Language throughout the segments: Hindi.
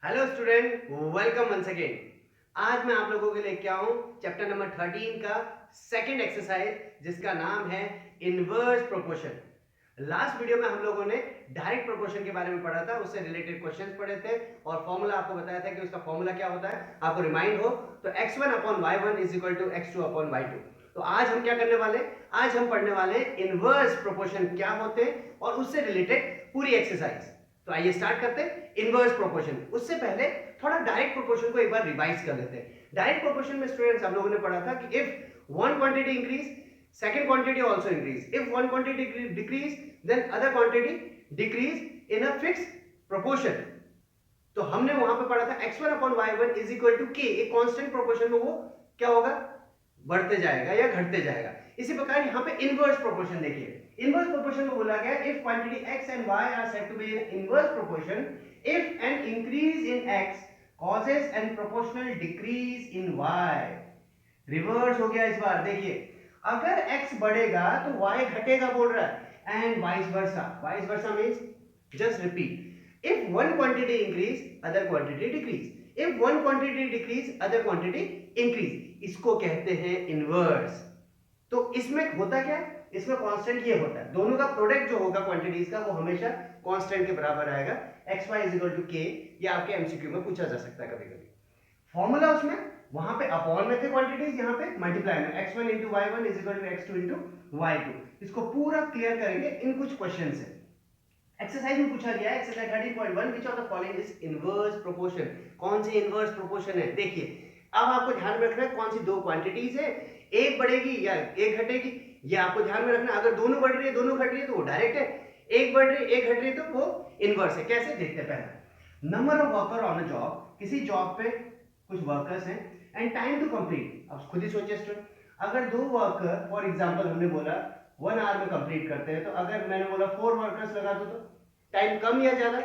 Hello student, welcome once again. आज मैं आप लोगों के लिए क्या हूं चैप्टर नंबर 13 का सेकंड एक्सरसाइज जिसका नाम है इनवर्स प्रोपोर्शन। लास्ट वीडियो में हम लोगों ने डायरेक्ट प्रोपोर्शन के बारे में पढ़ा था, उससे रिलेटेड क्वेश्चंस पढ़े थे और फॉर्मूला आपको बताया था कि उसका फॉर्मूला क्या होता है। आपको रिमाइंड हो तो x1/y1 is equal to x2/y2। तो आज हम क्या करने वाले, आज हम पढ़ने वाले इनवर्स प्रोपोर्शन क्या होते हैं और उससे रिलेटेड पूरी एक्सरसाइज। तो आइए स्टार्ट करते हैं इनवर्स प्रोपोर्शन। उससे पहले थोड़ा डायरेक्ट प्रोपोर्शन को एक बार रिवाइज कर लेते हैं। डायरेक्ट प्रोपोर्शन में स्टूडेंट्स हम लोगों ने पढ़ा था कि if one quantity increase second quantity also increase, if one quantity decrease then other quantity decrease in a fixed proportion। तो हमने वहां पे पढ़ा था x1/y1 is equal to k, एक कांस्टेंट प्रोपोर्शन में वो क्या होगा, बढ़ते जाएगा या घटते जाएगा। इसी प्रकार यहाँ पे इनवर्स प्रोपोर्शन देखिए, इनवर्स प्रोपोर्शन में बोला गया if quantity x and y are said to be in inverse proportion if an increase in x causes an proportional decrease in y। Reverse हो गया इस बार। देखिए अगर x बढ़ेगा तो y घटेगा बोल रहा है, and vice versa. Vice versa means just repeat, if one quantity increase other quantity decrease, if one quantity decrease other quantity increase, इसको कहते हैं इनवर्स। तो इसमें होता क्या है, इसमें कांस्टेंट ये होता है, दोनों का प्रोडक्ट जो होगा क्वांटिटीज का वो हमेशा कांस्टेंट के बराबर आएगा, xy = k। ये आपके एमसीक्यू में पूछा जा सकता है कभी कभी। फॉर्मूला उसमें वहां पे अपॉन में थे क्वांटिटीज, यहां पे मल्टीप्लाई में x1 * y1 = x2 * y2। इसको पूरा क्लियर करेंगे इन कुछ क्वेश्चन से। एक्सरसाइज में पूछा गया है exercise 13.1 which of the following is inverse proportion. कौन सी इनवर्स प्रोपोर्शन है, देखिए अब आपको ध्यान में रखना है कौन सी दो क्वांटिटीज है, एक बढ़ेगी या एक घटेगी, ये आपको ध्यान में रखना है। अगर दोनों बढ़ रही है दोनों घट रही है तो वो डायरेक्ट है, एक बढ़ रही है एक घट रही है तो वो इनवर्स है। कैसे देखते हैं पहले, number of worker on a job, किसी जॉब पे कुछ वर्कर्स हैं, एंड टाइम टू कंप्लीट। अब खुद ही सोचिए स्टूडेंट, अगर दो वर्कर फॉर एग्जांपल हमने बोला 1 आवर में कंप्लीट करते हैं, तो अगर मैंने बोला 4 वर्कर्स लगा दो तो टाइम कम या ज्यादा,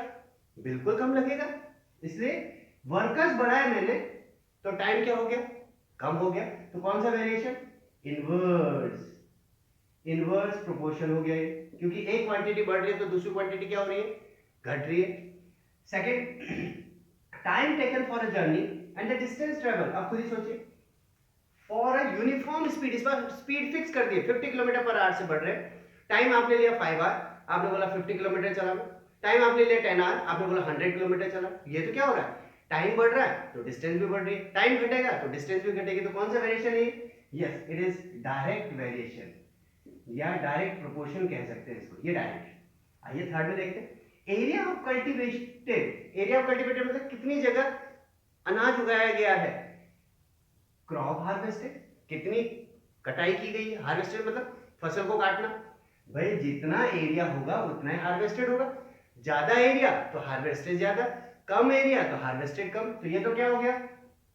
बिल्कुल कम लगेगा। इसलिए वर्कर्स बढ़ाए मैंने तो टाइम क्या हो गया, कम हो गया। तो कौन सा वेरिएशन, इनवर्स, इनवर्स प्रोपोर्शन हो गया ये, क्योंकि एक क्वांटिटी बढ़ रही है तो दूसरी क्वांटिटी क्या हो रही है, घट रही है। Second, time taken for a journey and the distance travel. अब खुद ही सोचिए, फॉर अ यूनिफॉर्म स्पीड, इस बार स्पीड फिक्स कर दी 50 किलोमीटर/आवर से बढ़ रहे हैं, टाइम आपने लिया 5 आवर, आपने बोला 50 किलोमीटर चला, टाइम आपने लिया 10 आवर, आपने बोला 100 किलोमीटर चला। ये तो क्या हो रहा है, टाइम बढ़ रहा है तो डिस्टेंस भी बढ़ रही है, टाइम घटेगा तो डिस्टेंस भी घटेगी। तो कौन सा वेरिएशन है, yes it is direct variation या डायरेक्ट प्रोपोर्शन कह सकते हैं इसको, ये डायरेक्ट। आइए थर्ड में देखते हैं, area of cultivated. Area of cultivated मतलब कितनी जगह अनाज उगाया गया है, क्रॉप हार्वेस्टेड, कितनी कटाई की गई है, हार्वेस्टेड मतलब फसल को काटना। भाई जितना एरिया होगा उतना ही हार्वेस्टेड होगा, ज्यादा एरिया तो हार्वेस्टेड ज्यादा, कम एरिया तो हार्वेस्टेड कम। तो ये तो क्या हो गया,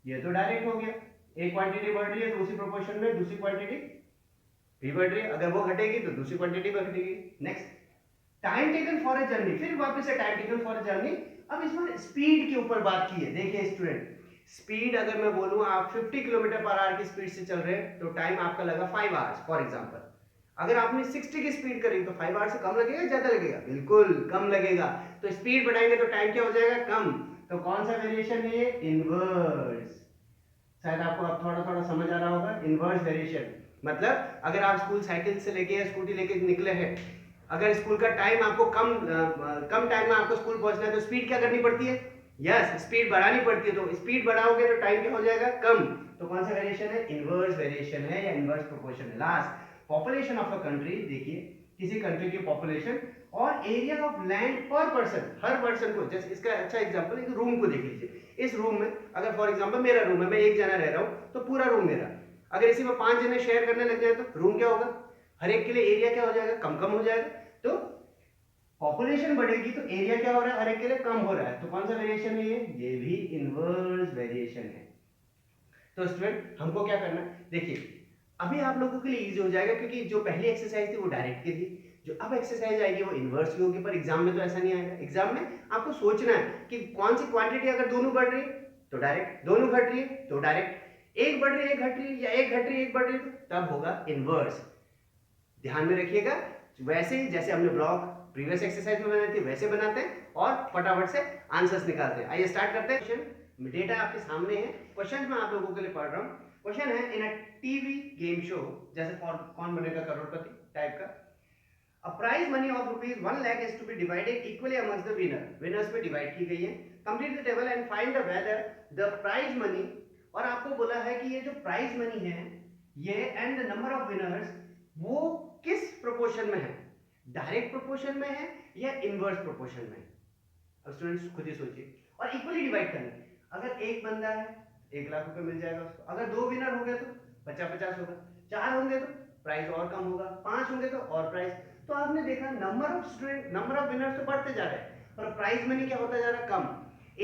ये तो डायरेक्ट हो गया। एक क्वांटिटी बढ़ रही है तो उसी प्रोपोर्शन में दूसरी क्वांटिटी भी बढ़ रही है, अगर वो घटेगी तो दूसरी क्वांटिटी भी घटेगी। Next, time taken for a journey, फिर वापस से time taken for a journey. अब इसमें स्पीड के ऊपर बात की है। देखिए स्टूडेंट, स्पीड अगर मैं बोलूं आप 50 किलोमीटर/आवर की स्पीड से चल रहे हैं तो टाइम आपका लगा 5 आवर्स फॉर एग्जांपल। अगर आपने 60 की स्पीड करी तो 5 आवर्स से कम लगेगा ज्यादा लगेगा, बिल्कुल कम लगेगा। तो स्पीड बढ़ाएंगे तो टाइम क्या हो जाएगा, कम। तो कौन सा वेरिएशन है ये, इनवर्स। शायद आपको अब थोड़ा थोड़ा समझ आ रहा होगा, इनवर्स वेरिएशन मतलब अगर आप स्कूल साइकिल से लेके या स्कूटी लेके निकले हैं, अगर स्कूल का टाइम आपको कम टाइम में आपको स्कूल पहुंचना है तो स्पीड क्या करनी पड़ती है, यस स्पीड बढ़ानी पड़ती है। तो स्पीड बढ़ाओगे तो टाइम क्या हो जाएगा, कम। तो कौन सा वेरिएशन है, इनवर्स वेरिएशन है या इनवर्स प्रोपोर्शन है। Last, population of a country. देखिए किसी कंट्री की पॉपुलेशन और एरिया ऑफ लैंड पर पर्सन, हर पर्सन को, जैसे इसका अच्छा एग्जांपल एक रूम को देख लीजिए। इस रूम में अगर फॉर एग्जांपल मेरा रूम है, मैं एक जना रह रहा हूं तो पूरा रूम मेरा, अगर इसी में 5 जने शेयर करने लग जाए तो रूम क्या होगा, हर एक के लिए एरिया क्या हो जाएगा, कम कम हो जाएगा। तो पॉपुलेशन बढ़ेगी तो एरिया क्या हो रहा है, हर एक के लिए कम हो रहा है। तो कौन सा वेरिएशन है ये भी इनवर्स वेरिएशन है। तो स्टूडेंट हमको क्या करना है, देखिए अभी आप लोगों के लिए इजी हो जाएगा क्योंकि जो पहली एक्सरसाइज थी वो डायरेक्ट की थी, जो अब एक्सरसाइज आएगी वो इनवर्स की होगी। पर एग्जाम में तो ऐसा नहीं आएगा, एग्जाम में आपको सोचना है कि कौन सी क्वांटिटी अगर दोनों बढ़ रही है तो डायरेक्ट, दोनों घट रही है तो डायरेक्ट, एक बढ़ रही है एक घट रही है या एक घट रही है एक बढ़ रही है तो तब होगा इनवर्स। ध्यान में रखिएगा, वैसे ही जैसे हमने ब्लॉक प्रीवियस एक्सरसाइज में बनाई थी वैसे बनाते हैं और फटाफट से आंसर्स निकालते हैं। आइए स्टार्ट करते हैं। क्वेश्चन डेटा आपके सामने है, क्वेश्चन मैं आप लोगों के लिए पढ़ रहा हूँ। क्वेश्चन है इन अ टीवी गेम शो, जैसे कौन बनेगा करोड़पति टाइप का, A prize money of rupees 1 lakh is to be divided equally amongst the winner. Winners पे डिवाइड की गई है। Complete the table and find the whether the prize money, और आपको बोला है कि ये जो प्राइज मनी है ये and the number of winners वो किस प्रोपोर्शन में है, डायरेक्ट प्रोपोर्शन में है या इनवर्स प्रोपोर्शन में है। अब स्टूडेंट्स खुद ही सोचिए और इक्वली डिवाइड करना है। अगर एक बंदा है 1 लाख रुपए मिल जाएगा उसको, अगर 2 विनर हो गए तो 50-50 होगा, 4 होंगे तो प्राइस और कम होगा, 5 होंगे तो और प्राइस। तो आपने देखा number of student, number of winners तो बढ़ते जा रहे हैं और प्राइस मनी क्या होता जा रहा है, कम।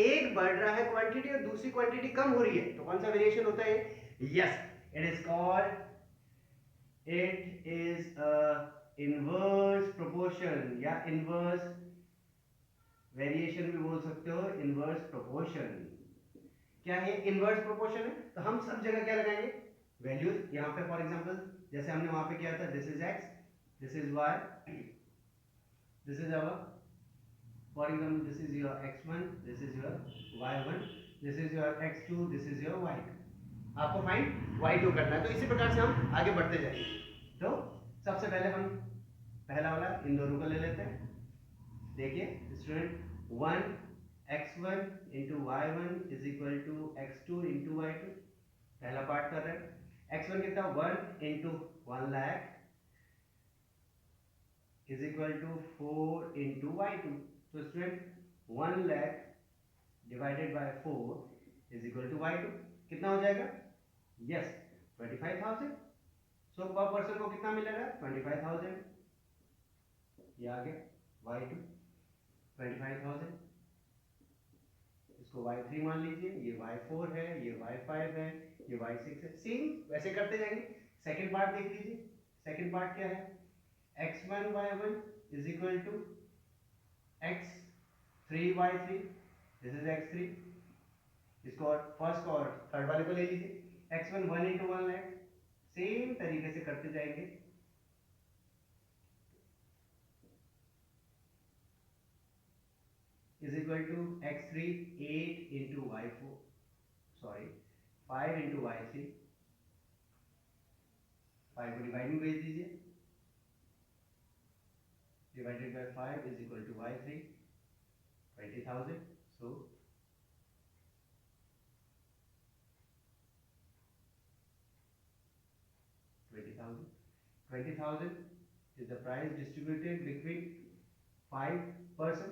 एक बढ़ रहा है क्वांटिटी और दूसरी क्वांटिटी कम हो रही है, तो कौन सा वेरिएशन होता है? Yes, it is called, it is a inverse proportion या इनवर्स वेरिएशन भी बोल सकते हो, इनवर्स प्रोपोर्शन। क्या है? इनवर्स प्रोपोर्शन है। तो हम सब जगह क्या लगाएंगे? वैल्यूज। यहाँ पे फॉर एग्जांपल जैसे हमने वहां पे किया था, this is x, this is y, this is our, for example this is your x1, this is your y1, this is your x2, this is your y2। आपको फाइंड y2 करना है। तो इसी प्रकार से हम आगे बढ़ते जाएंगे। तो सबसे पहले हम पहला वाला इन दोनों को ले लेते हैं। देखिए student, 1 x1 into y1 is equal to x2 into y2। पहला पार्ट कर रहे हैं। x1 कितना? 1 into 1 lakh is equal to 4 into y2। तो student 1 lakh divided by 4 is equal to y2 कितना हो जाएगा? यस, 25,000। सो पर पर्सन को कितना मिलेगा? 25,000। ये आ गया y2 25,000। इसको y3 मान लीजिए, ये y4 है, ये y5 है, ये y6 है। सेम वैसे करते जाएंगे। सेकंड पार्ट देख लीजिए। सेकंड पार्ट क्या है? x1 y1 is equal to x3 y3, this is x3। इसको और फर्स्ट और थर्ड वाले को ले लीजिए। x1 1 इंटू 1 लाख, सेम तरीके से करते जाएंगे। Is equal to x3 8 into y4, sorry 5 into y3। 5 को डिवाइड में भेज दीजिए, divided by 5 is equal to y3 20,000। So $20,000 is the price distributed between 5 person।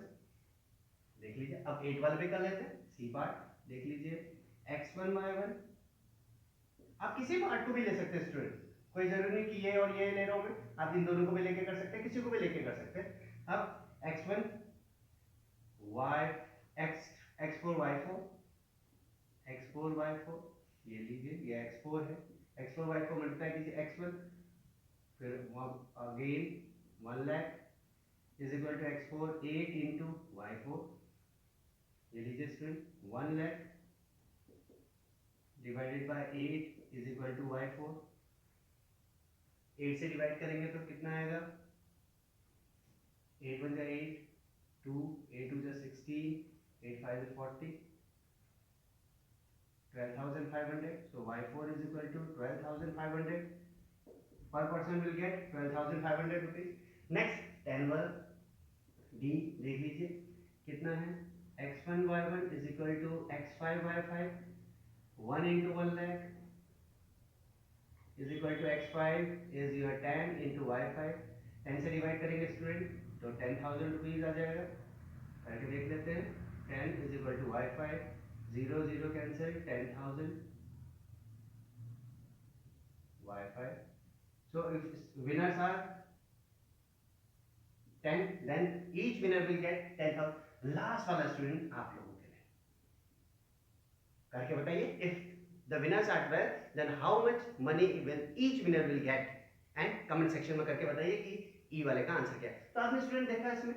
देख लीजिए। अब 8 वाले पे कर लेते हैं। सी पार्ट देख लीजिए, x1 y1, आप किसी पार्ट को भी ले सकते हैं स्टूडेंट, कोई जरूरी नहीं कि ये और ये ले रहा हूं मैं, आप इन दोनों को भी लेके कर सकते हैं, किसी को भी लेके कर सकते हैं। अब x1 y x4 y4, x4 y4 ये लीजिए, ये x4 है, x4 y4 मल्टीप्लाई कीजिए x1, फिर again 1 lakh is equal to x4 8 into y4। ये लीजिए student, 1 lakh divided by 8 is equal to y4। 8 से डिवाइड करेंगे तो कितना आएगा? 8 1 जा 8, 2 8 2 जा 16, 8 5 जा 40, 12,500। So y4 is equal to 12,500. Per person will get 12,500 rupees. Next 10 वर्ग D देख लीजिए कितना है? x1 y1 is equal to x5 y5, 1 into 1 lakh is equal to x5 is your 10 into y5। 10 से डिवाइड करेंगे स्टूडेंट तो 10,000 रुपीज आ जाएगा। करके देख लेते हैं। 10 is equal to y5, 0 0 cancel, 10,000 y5। So if winners are 10, then each winner will get 10,000। Last वाला स्टूडेंट आप लोगों के लिए करके बताइए, if the winners are 12, then how much money will each winner will get, and comment section में करके बताइए कि ई वाले का आंसर क्या है। तो आपने स्टूडेंट देखा इसमें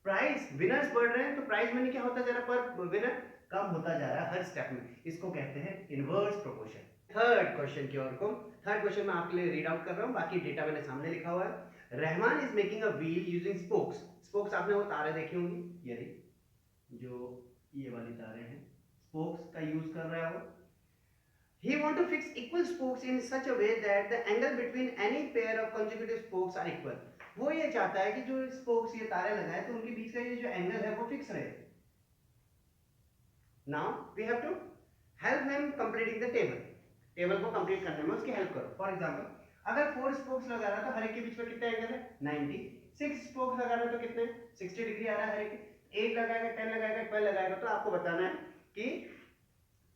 प्राइस विनर्स बढ़ रहे हैं तो प्राइस मनी क्या होता जा रहा है, पर विनर कम होता जा रहा है हर स्टेप में। इसको कहते हैं इनवर्स प्रोपोर्शन। थर्ड क्वेश्चन की ओर को, थर्ड क्वेश्चन में आपके लिए रीड आउट कर रहा हूं, बाकी डेटा मैंने सामने लिखा हुआ है। Rahman is making a wheel using spokes. Spokes आपने वो तारे देखी होंगी, ये रही। जो ये वाली तारें हैं, स्पोक्स का यूज कर रहा है वो। He want to fix equal spokes in such a way that the angle between any pair of consecutive spokes are equal. वो ये चाहता है कि जो स्पोक्स ये तारे लगाए तो उनके बीच का ये जो एंगल है वो फिक्स रहे। Now we have to help him completing the table. Table को कंप्लीट करने में उसकी हेल्प करो। फॉर एग्जांपल अगर 4 स्पोक्स लगा रहा है तो हर एक के बीच में कितना एंगल है 90। 6 स्पोक्स लगा रहा है तो कितने 60 डिग्री आ रहा है हर एक। 8 लगाएगा, 10 लगाएगा, 12 लगाएगा, तो आपको बताना है कि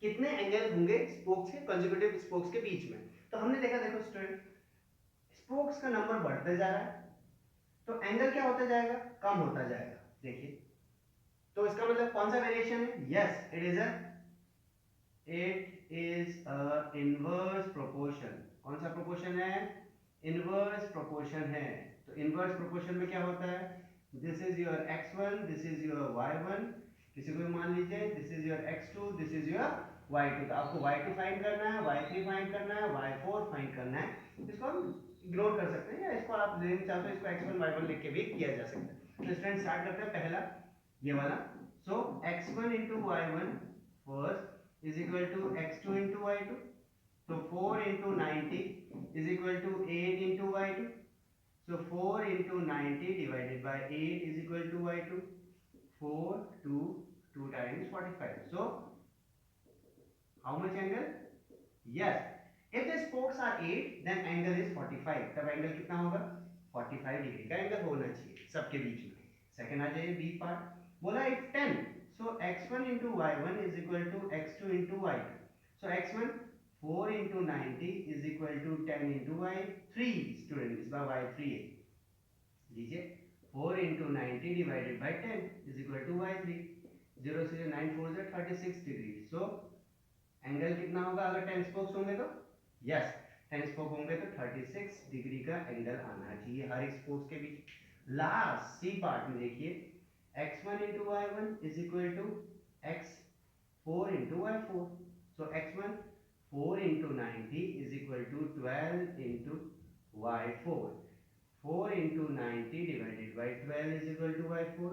कितने एंगल होंगे स्पोक्स के, कंसेक्यूटिव स्पोक्स के बीच में। तो हमने देखा, देखो स्टूडेंट, स्पोक्स का नंबर बढ़ते जा रहा है तो एंगल क्या होता जाएगा, कम होता जाएगा। देखिए, तो इसका मतलब कौन सा वेरिएशन है? Yes, it is a inverse proportion. कौन सा प्रोपोर्शन है? इनवर्स प्रोपोर्शन है। तो इनवर्स प्रोपोर्शन में क्या होता है? This is your x1, this is your y1, किसी को भी मान लीजिए this is your x2, this is your y2। तो आपको y2 फाइंड करना है, y3 फाइंड करना है, y4 फाइंड करना है। इसको हम इग्नोर कर सकते हैं या इसको आप लेना चाहते हो इसको x1 y1 लिख के भी किया जा सकता है। तो स्टूडेंट स्टार्ट करते हैं पहला ये वाला। So x1 into y1 first is equal to x2 into y2। तो 4 into 90 is equal to 8 into y2। So 4 into 90 divided by 8 is equal to y2। 4 2 times 45. So how much angle? Yes, if the spokes are 8 then angle is 45। तब एंगल कितना होगा? 45 डिग्री का एंगल होना चाहिए सबके बीच में। सेकंड आ जाइए बी पार्ट। बोला if 10, so x1 into y1 is equal to x2 into y2। so x1 4 into 90 is equal to 10 into y3। Student इस बार y3 है, लीजिए 4 into 90 divided by 10 is equal to y3। 0 से 9 4 से 36 डिग्री। सो एंगल कितना होगा अगर 10 स्पोक्स होंगे तो? यस, 10 स्पोक होंगे तो 36 डिग्री का एंगल आना चाहिए हर एक स्पोक्स के बीच। लास्ट सी पार्ट में देखिए, x1 into y1 is equal to x4 into y4। so x1 4 into 90 is equal to 12 into y4। 4 into 90 divided by 12 is equal to y4।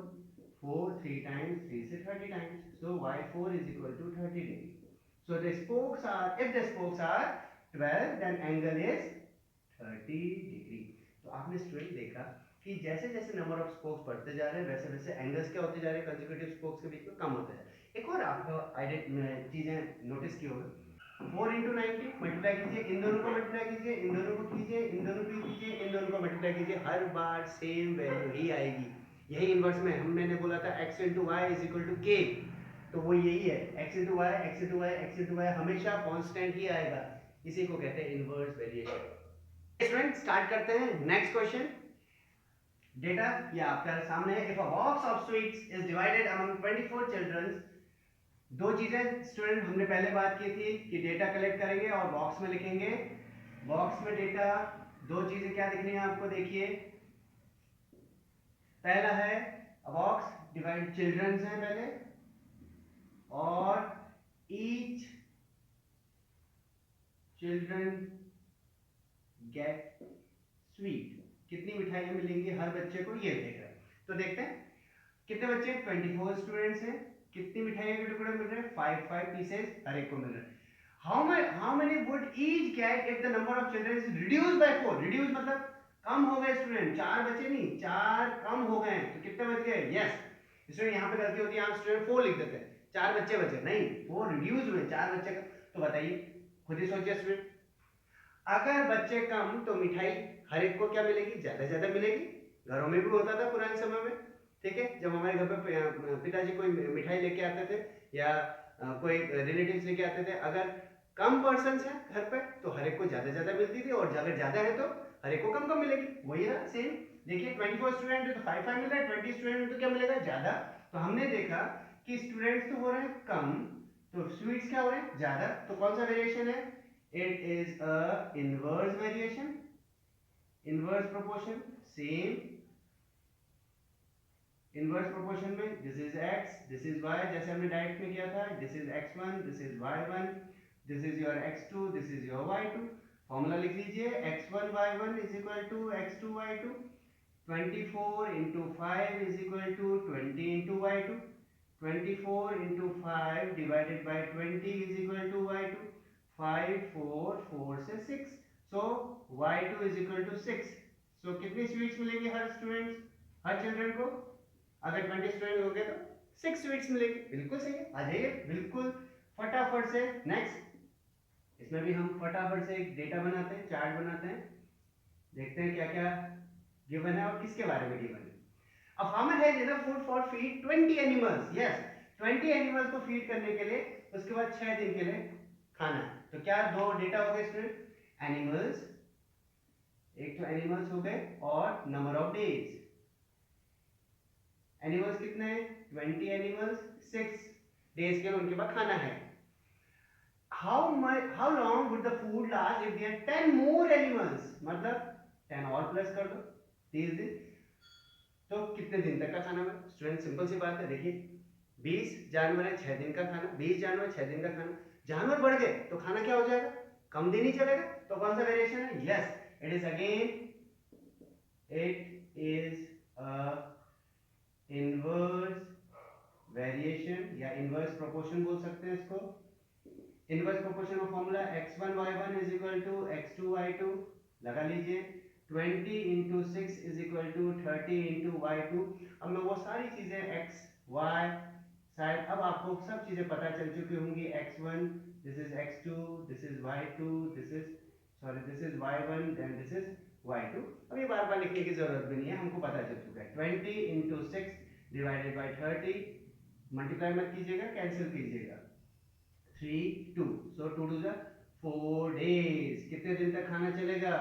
4 3 times 3 से 30 times। so y4 is equal to 30 degree। So the spokes are, if the spokes are 12 then angle is 30 degree। तो आपने स्टूडेंट देखा कि जैसे जैसे नंबर ऑफ स्पोक्स बढ़ते जा रहे हैं वैसे वैसे एंगल्स क्या होते जा रहे हैं कंसेक्यूटिव स्पोक्स के बीच में कम होते जा रहे हैं। एक और आप चीजें नोटिस की होगी, 4 into 90 मल्टीप्लाई कीजिए, इन दोनों को मल्टीप्लाई कीजिए, इन दोनों को कीजिए, इन दोनों को कीजिए, इन दोनों को मल्टीप्लाई कीजिए, हर बार सेम वैल्यू ही आएगी। यही इनवर्स में मैंने बोला था x into y is equal to k। तो वो यही है, x into y, x into y, x into y हमेशा कांस्टेंट ही आएगा। इसी को कहते हैं इनवर्स वेरिएशन। स्टूडेंट स्टार्ट करते हैं नेक्स्ट क्वेश्चन। डेटा ये आपके सामने है। If a box of sweets is divided among 24 children. दो चीजें स्टूडेंट हमने पहले बात की थी कि डेटा कलेक्ट करेंगे और बॉक्स में लिखेंगे। बॉक्स में डेटा, दो चीजें क्या दिख रही हैं आपको, देखिए। पहला है बॉक्स डिवाइड चिल्ड्रन है पहले, और each children get sweet। कितनी मिठाइयां मिलेंगी हर बच्चे को, ये देख रहे हैं। तो देखते हैं कितने बच्चे, 24 स्टूडेंट्स हैं, कितनी मिठाइयों के टुकड़े मिल रहे हैं, 5 पीसेस हर एक को मिल रहे हैं। How many would each get if the number of children is reduced by 4। Reduce मतलब कम हो गए स्टूडेंट, 4 बचे नहीं, 4 कम हो गए, तो कितने बच गए? यस स्टूडेंट, यहाँ पे गलती होती है, आप स्टूडेंट 4 लिख देते हैं, 4 बच्चे बचे, नहीं 4 रिड्यूस हुए, 4 बच्चे का। तो बताइए, खुद ही सोचिए स्टूडेंट, अगर बच्चे कम तो मिठाई हर एक को क्या मिलेगी? ज्यादा मिलेगी। घरों में भी होता था पुराने समय में, ठीक है, जब हमारे घर पे पिताजी कोई मिठाई लेके आते थे या कोई रिलेटिव्स लेके आते थे, अगर कम पर्सन्स है घर पे तो हर एक को ज्यादा मिलती थी, और अगर ज्यादा है तो हर एक को कम मिलेगी। वही ना सेम, देखिए 24 स्टूडेंट है तो 5 मिल रहा है, 20 स्टूडेंट तो क्या मिलेगा? ज्यादा। तो हमने देखा कि स्टूडेंट्स तो हो रहे हैं कम, तो स्वीट्स क्या हो रहे हैं? ज्यादा। तो कौन सा वेरिएशन है? It is a inverse variation, inverse proportion. Same inverse proportion में this is x, this is y, जैसे हमने डायरेक्ट में किया था, this is x1, this is y1, this is your x2, this is your y2। Formula लिख लीजिए, x1 y1 is equal to x2 y2। 24 into 5 is equal to 20 into y2। 24 into 5 divided by 20 is equal to y2. 5 4 4 से 6, so y2 is equal to 6. so कितनी स्वीट्स मिलेंगी हर स्टूडेंट्स, हर चिल्ड्रन को? अगर 20 स्टूडेंट हो गए तो 6 स्वीट्स मिलेगी। बिल्कुल सही है, आ जाइए बिल्कुल फटाफट से नेक्स्ट। इसमें भी हम फटाफट से एक डेटा बनाते हैं, चार्ट बनाते हैं, देखते हैं क्या क्या गिवन है और किसके बारे में गिवन है। A farmer has enough food for feed 20 animals. Yes, 20 animals को फीड करने के लिए उसके बाद 6 दिन के लिए खाना है। तो क्या दो डेटा हो गए स्टूडेंट? एनिमल्स, एक तो एनिमल्स हो गए और नंबर ऑफ डेज। एनिमल्स कितने हैं? 20 एनिमल्स, 6 डेज के लिए उनके पास खाना है। how long would the food last if there are 10 more animals? मतलब 10 और प्लस कर दो, 30 दिन। तो कितने दिन तक का खाना है स्टूडेंट? सिंपल सी बात है, देखिए 20 जानवर है, 6 दिन का खाना, 20 जानवर 6 दिन का खाना। जानवर बढ़ गए तो खाना क्या हो जाएगा? कम दिन ही चलेगा। तो कौन सा वेरिएशन है? Yes, it is again inverse variation या इनवर्स प्रोपोर्शन बोल सकते हैं इसको। इनवर्स प्रोपोर्शन का formula x1 y1 is equal to x2 y2 लगा लीजिए। 20 into 6 is equal to 30 into y2। अब मैं वो सारी चीजें x y शायद अब आपको सब चीजें पता चल चुकी होंगी। x1 this is x2 this is y2 this is y1 then this is y2। अब ये बार बार लिखने की जरूरत भी नहीं है, हमको पता चल चुका है। 20 into 6 divided by 30, मल्टीप्लाई मत कीजिएगा, कैंसिल कीजिएगा। 3 2, so 2 to the 4 days। कितने दिन तक खाना चलेगा?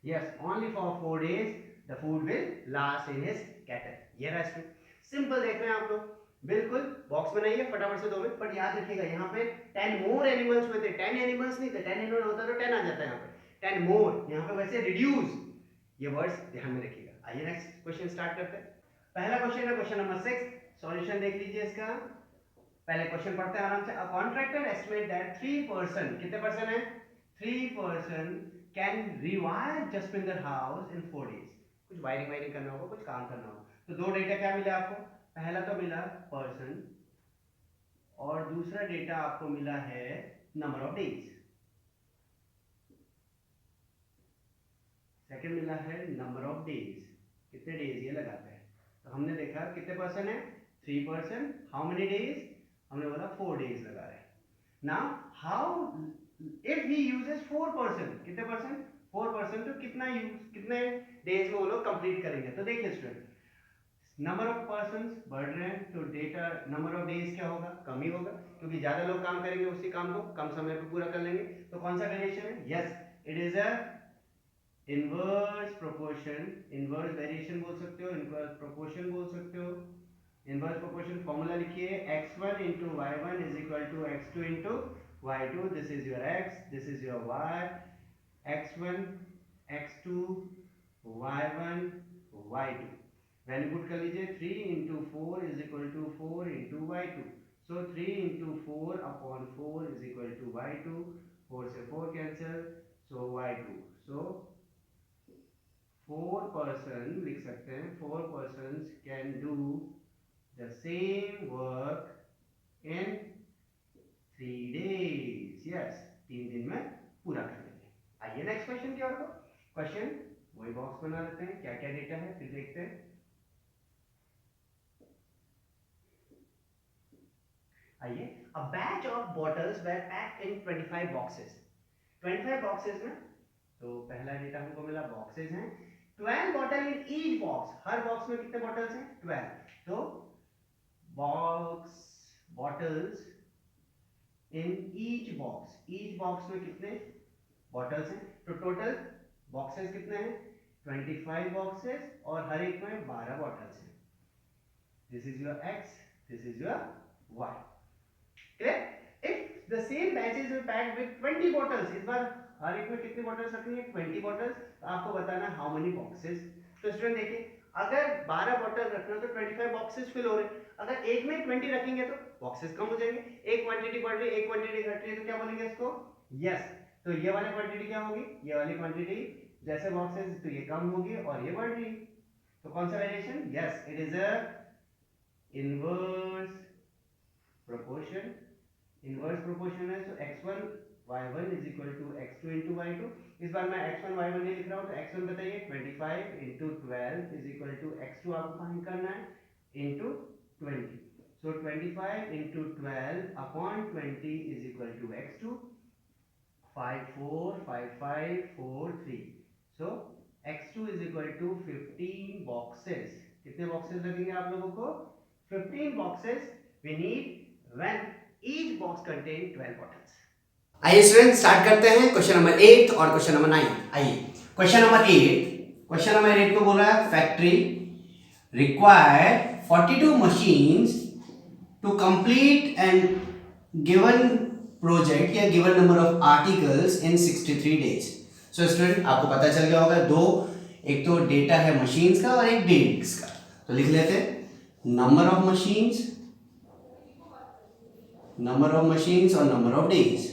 Yes, only for 4 days the food will last in his cattle। ये रहा सिंपल, देख रहे हैं आप लोग। बिल्कुल बॉक्स बनाइए फटाफट से 2 मिनट, पर याद रखिएगा यहाँ पे 10 मोर एनिमल्स हुए थे, 10 एनिमल्स नहीं थे। 10 एनिमल होता तो 10 आ जाता है यहाँ पे, 10 मोर यहाँ पे वैसे रिड्यूस। ये वर्ड्स ध्यान में रखिएगा। आइए नेक्स्ट क्वेश्चन स्टार्ट करते हैं। पहला क्वेश्चन है क्वेश्चन नंबर 6। सॉल्यूशन देख लीजिए इसका। पहले क्वेश्चन पढ़ते हैं आराम से। अ कॉन्ट्रैक्टर एस्टिमेट दैट 3% कितने परसेंट है? 3% can rewire Jasvinder house in 4 days. कुछ वायरिंग करना होगा, कुछ काम करना होगा। तो दो डेटा क्या मिला आपको? पहला तो मिला पर्सन और दूसरा डेटा आपको मिला है नंबर ऑफ डेज। सेकंड मिला है नंबर ऑफ डेज, कितने डेज ये लगाते हैं। तो हमने देखा कितने परसेंट है? 3%। How many days? हमने बोला 4 डेज लगा रहे हैं। Now how if he uses 4%, कितने परसेंट? 4%। तो कितना यूज, कितने डेज में वो लोग कंप्लीट करेंगे? तो देखिए स्टूडेंट, नंबर ऑफ पर्संस बढ़ रहे हैं तो डेटा नंबर ऑफ डेज क्या होगा? कम ही होगा, क्योंकि ज्यादा लोग काम करेंगे उसी काम को कम समय पे पूरा कर लेंगे। तो कौन सा वेरिएशन है? Yes, it is a inverse proportion. Inverse variation बोल सकते हो, इनवर्स प्रोपोर्शन बोल सकते हो। इनवर्स प्रोपोर्शन फॉर्मूला लिखिए, x1 into y1 is equal to x2 into y2। this is your x, this is your y, x1 x2 y1 y2। Value put कर लीजिए। 3 into 4 is equal to 4 into y2। so 3 into 4 upon 4 is equal to y2। 4 से 4 कैंसिल, so y2। so 4% लिख सकते हैं, 4 persons can do the same work in 3 days। yes, 3 दिन में पूरा कर लेंगे। आइए नेक्स्ट क्वेश्चन की ओर को। क्वेश्चन वही बॉक्स बना लेते हैं, क्या क्या डेटा है फिर देखते हैं। आइए, a batch of bottles were packed in 25 boxes। 25 boxes में तो पहला डेटा हमको मिला बॉक्सेस हैं। 12 bottle in each box, her box में कितने बॉटल्स हैं? 12। तो बॉटल्स इन ईच बॉक्स में कितने बॉटल्स हैं? तो टोटल बॉक्सेस कितने हैं? 25 बॉक्सेस और हर एक में 12 बॉटल्स हैं। This is your x, this is your y। Clear? If the same batches were packed with 20 bottles, इस बार हर एक में कितनी बॉटल्स रखनी है? 20 बॉटल्स। तो आपको बताना हाउ मेनी बॉक्सेस। तो स्टूडेंट देखिए, अगर 12 बॉटल रखना तो 25 बॉक्सेस फिल हो रहे हैं। अगर एक में 20 रखेंगे तो बॉक्सेस कम हो जाएंगे। एक क्वांटिटी बढ़ रही है, एक क्वांटिटी घट रही है, तो क्या बोलेंगे इसको? यस। तो ये वाली क्वांटिटी क्या होगी? ये वाली क्वांटिटी जैसे बॉक्सेस, तो ये कम होगी और ये बढ़ रही। तो कौन सा variation? Yes, it is a inverse proportion, inverse proportion है, तो x1 y1 is equal to x2 into y2। इस बार मैं x1 y1 नहीं लिख रहा हूँ, तो x1 बताइए 25 into 12 is equal to x2 आपको फाइंड करना है into 20। So 25 into 12 upon 20 is equal to x2, 5 4 5 5 4 3। So x2 is equal to 15 boxes. कितने बॉक्सेस लगेंगे आप लोगों को? 15 boxes we need when each box contain 12 bottles. आइए स्टूडेंट स्टार्ट करते हैं क्वेश्चन नंबर 8 और क्वेश्चन नंबर 9। आइए क्वेश्चन नंबर 8, क्वेश्चन नंबर 8 को बोल रहा है factory require 42 machines to complete and given project या given number of articles in 63 days. So student आपको पता चल गया होगा, दो, एक तो डेटा है मशीन्स का और एक डेट्स का। तो लिख लेते हैं number of machines, number of machines और नंबर ऑफ डेज।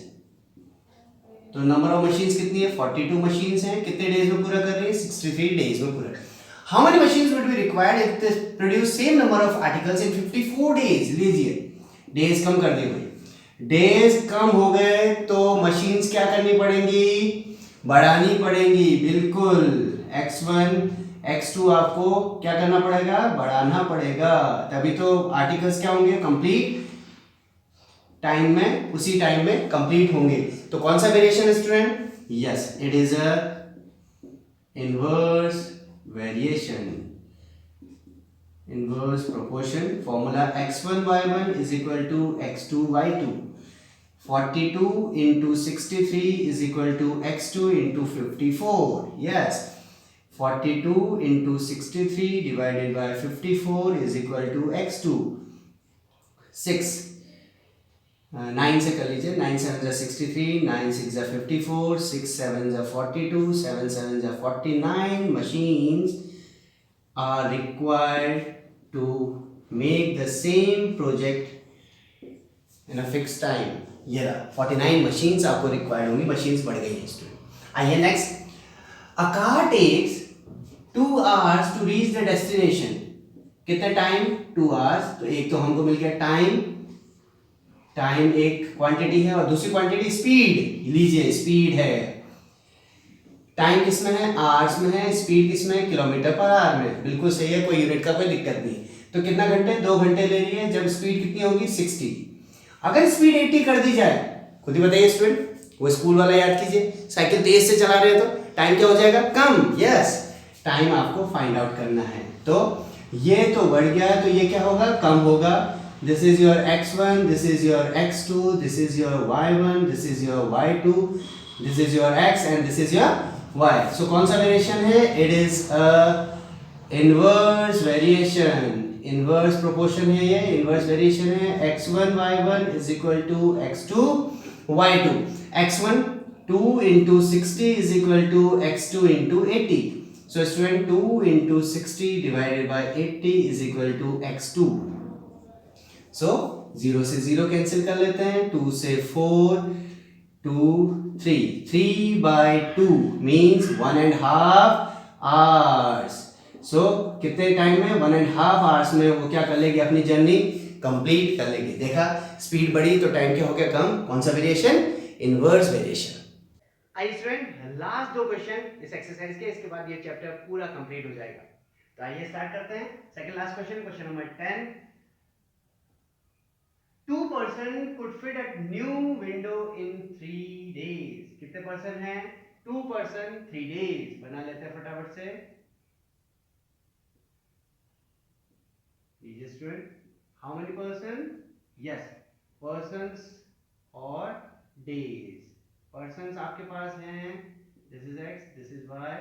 तो नंबर ऑफ मशीन्स कितनी है? 42 मशीन्स हैं। कितने डेज में पूरा कर रही है? 63 डेज में पूरा। How many machines would be required if they produce same number of articles in 54 days? लीजिए डेज कम कर दिए भाई, डेज कम हो गए तो मशीन्स क्या करनी पड़ेंगी? बढ़ानी पड़ेंगी। बिल्कुल, x1 x2 आपको क्या करना पड़ेगा? बढ़ाना पड़ेगा, तभी तो आर्टिकल्स क्या होंगे? कंप्लीट टाइम में, उसी टाइम में कंप्लीट होंगे। तो कौन सा वेरिएशन है student? Yes, it is a inverse variation, inverse proportion. Formula x1 y1 is equal to x2 y2। 42 into 63 is equal to x2 into 54. Yes, 42 into 63 divided by 54 is equal to x2। 6 9 से कर लीजिए, 9 7 जा 63, 9 6 जा 54, 6 7 जा 42, 7 7 जा 49 machines are required to make the same project in a fixed time। ये रहा 49 machines आपको रिक्वायर्ड होंगी, machines बढ़ गई हैं स्टूडेंट। आइए next, a car takes 2 hours to reach the destination। कितना टाइम? 2 hours। तो एक तो हमको मिल गया टाइम, टाइम एक क्वांटिटी है और दूसरी क्वांटिटी स्पीड। लीजिए स्पीड है, टाइम किस में है? आवर्स में है, स्पीड किस में है? किलोमीटर पर आवर में। बिल्कुल सही है, कोई यूनिट का कोई दिक्कत नहीं। तो कितना घंटे? 2 घंटे ले रही है, जब स्पीड कितनी होगी? 60। अगर स्पीड 80 कर दी जाए, खुद ही बताइए स्टूडेंट, वो स्कूल वाला याद कीजिए, साइकिल तेज से चला रहे हो तो टाइम क्या हो जाएगा? कम। यस, टाइम आपको फाइंड आउट करना है। तो ये तो बढ़ गया, तो ये क्या होगा? कम होगा। This is your x1, this is your x2, this is your y1, this is your y2, this is your x and this is your y। So कौन सा वेरिएशन है? It is a inverse variation, inverse proportion है ये, inverse variation है। x1 y1 is equal to x2 y2। x1 2 into 60 is equal to x2 into 80। So student 2 into 60 divided by 80 is equal to x2। सो 0 से 0 कैंसिल कर लेते हैं, 2 से 4, 2 3, 3 by 2 मीन्स 1.5 hours। सो कितने टाइम में? 1.5 hours में वो क्या कर लेगी? अपनी जर्नी कंप्लीट कर लेगी। देखा, स्पीड बढ़ी तो टाइम क्या हो गया? कम। कौन सा वेरिएशन? Inverse variation. आइए स्टूडेंट, लास्ट 2 क्वेश्चन इस एक्सरसाइज के, इसके बाद ये चैप्टर पूरा कंप्लीट हो जाएगा। तो आइए स्टार्ट करते हैं। Second last question, question number 10। 2% could fit a new window in 3 days। कितने पर्सन हैं? 2%, 3 days। बना लेते हैं फटाफट से। लीजिए student, how many person? Yes, persons और डेज। पर्सन्स आपके पास हैं, this is x, this is y।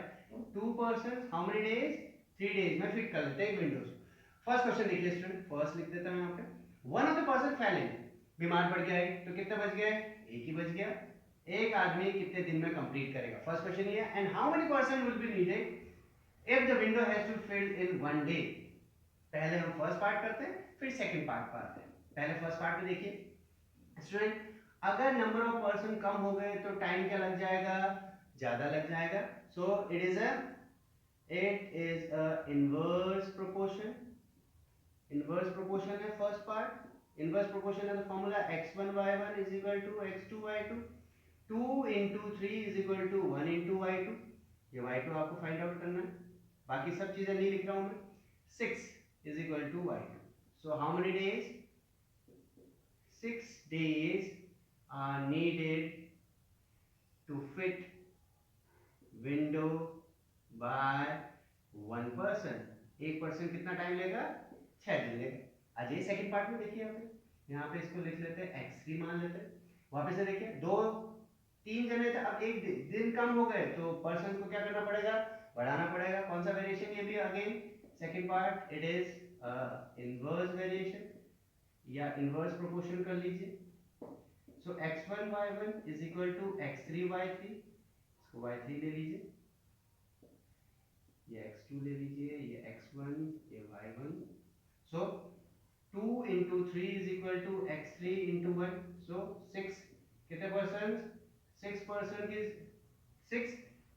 2%, how many days? 3 days में फिट कर लेते हैं विंडोज। फर्स्ट क्वेश्चन देखिए स्टूडेंट, फर्स्ट लिख देता हूं यहां पे। One of the person fell in, बीमार पड़ गया है, तो कितने बच गए? एक ही बच गया। एक आदमी कितने दिन में कंप्लीट करेगा? फर्स्ट क्वेश्चन ये है। And how many person will be needed if the window has to fill in 1 day. पहले हम फर्स्ट पार्ट करते हैं, फिर सेकंड पार्ट पाते हैं। पहले फर्स्ट पार्ट में देखिए स्टूडेंट, अगर नंबर ऑफ पर्सन कम हो गए तो टाइम क्या लग जाएगा? ज्यादा लग जाएगा। So it is a inverse proportion. Inverse proportion है फर्स्ट पार्ट। इनवर्स प्रोपोर्शन है तो formula x1y1 is equal to x2y2, 2 into 3 is equal to 1 into y2, ये y2 आपको फाइंड आउट करना है, बाकी सब चीजें नहीं लिख रहा हूं मैं। 6 is equal to y2, so how many days? 6 days are needed to fit window by one person। एक पर्सन कितना टाइम लेगा? 6 दिन लेगा। आज ये सेकंड पार्ट में देखिए, यहाँ पे इसको लिख लेते हैं x3 मान लेते हैं। वापस से देखिए, दो तीन जने थे, अब एक दिन कम हो गए तो पर्सन को क्या करना पड़ेगा? बढ़ाना पड़ेगा। कौन सा वेरिएशन ये भी? Again second part, it is inverse variation या इनवर्स प्रोपोर्शन कर लीजिए। सो x1 y1 is equal to x3 y3, इसको y3 ले लीजिए, ये x2 ले लीजिए, ये x1, ये y1। So 2 into 3 is equal to x3 into 1, so 6 कितने पर्सन? 6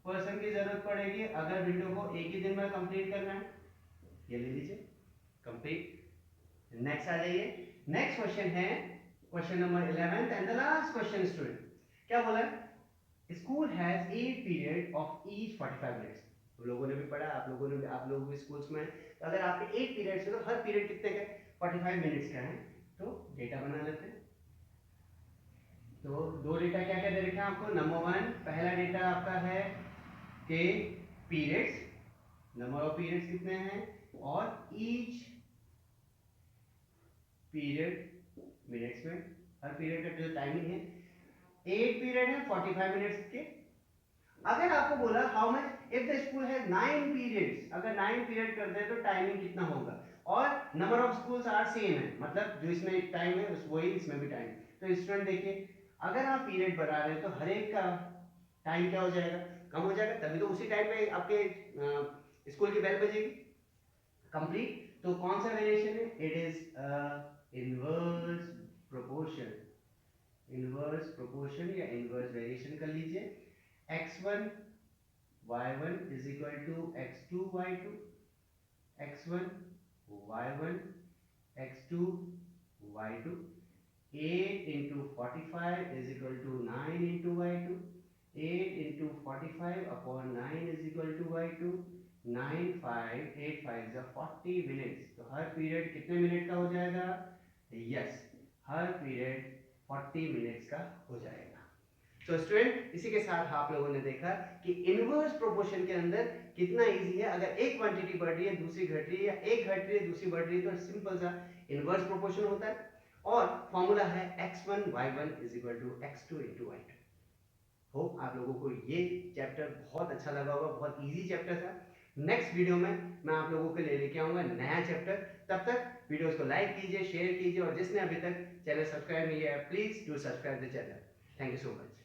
पर्सन की जरूरत पड़ेगी अगर विंडो को एक ही दिन में कंप्लीट करना है। ये ले लीजिए, कंप्लीट। नेक्स्ट आ जाइए, नेक्स्ट क्वेश्चन है question number 11 and the last question student. क्या बोला? School has 8 period of each 45 minutes. हम लोगों ने भी पढ़ा, आप लोगों भी स्कूल्स में, तो अगर आपके 8 पीरियड्स है तो हर पीरियड कितने का? 45 मिनट्स का है। तो डेटा बना लेते हैं। तो दो डेटा क्या क्या दे रखे हैं आपको? नंबर 1, पहला डेटा आपका है कि पीरियड्स, नंबर ऑफ पीरियड्स कितने हैं, और ईच पीरियड मिनट्स में, हर पीरियड का जो टाइमिंग है। 8 पीरियड है 45 मिनट्स के। अगर आपको बोला how much if the school has 9 periods, अगर 9 पीरियड कर दे तो टाइमिंग कितना होगा? और number of schools are same है, मतलब जो इसमें टाइम है वही इसमें भी टाइम। तो स्टूडेंट देखिए, अगर आप पीरियड बढ़ा रहे हैं तो हर एक का टाइम क्या हो जाएगा? कम हो जाएगा, तभी तो उसी टाइम पे आपके स्कूल की बेल बजेगी। कंप्लीट। तो कौन सा वेरिएशन है? It is inverse proportion, inverse proportion या इनवर्स वेरिएशन कर लीजिए। x1 y1 is equal to x2 y2, x1 y1 x2 y2, 8 into 45 is equal to 9 into y2, 8 into 45 upon 9 is equal to y2, 9 5 8 5 is 40 minutes. तो हर पीरियड कितने मिनट का हो जाएगा? यस, हर पीरियड 40 मिनट्स का हो जाएगा। तो स्टूडेंट, इसी के साथ आप लोगों ने देखा कि इनवर्स प्रोपोर्शन के अंदर कितना इजी है। अगर एक क्वांटिटी बढ़ रही है दूसरी घट रही है, या एक घट रही है दूसरी बढ़ रही है, तो सिंपल सा इनवर्स प्रोपोर्शन होता है। और फॉर्मूला है x1 y1 is equal to x2 into y2। Hope आप लोगों को ये चैप्टर बहुत अच्छा लगा होगा, बहुत इजी चैप्टर था। नेक्स्ट वीडियो में मैं आप लोगों के लिए लेके आऊंगा नया चैप्टर। तब तक वीडियोस को लाइक कीजिए, शेयर कीजिए, और जिसने अभी तक चैनल सब्सक्राइब नहीं किया है please do subscribe the channel. Thank you so much.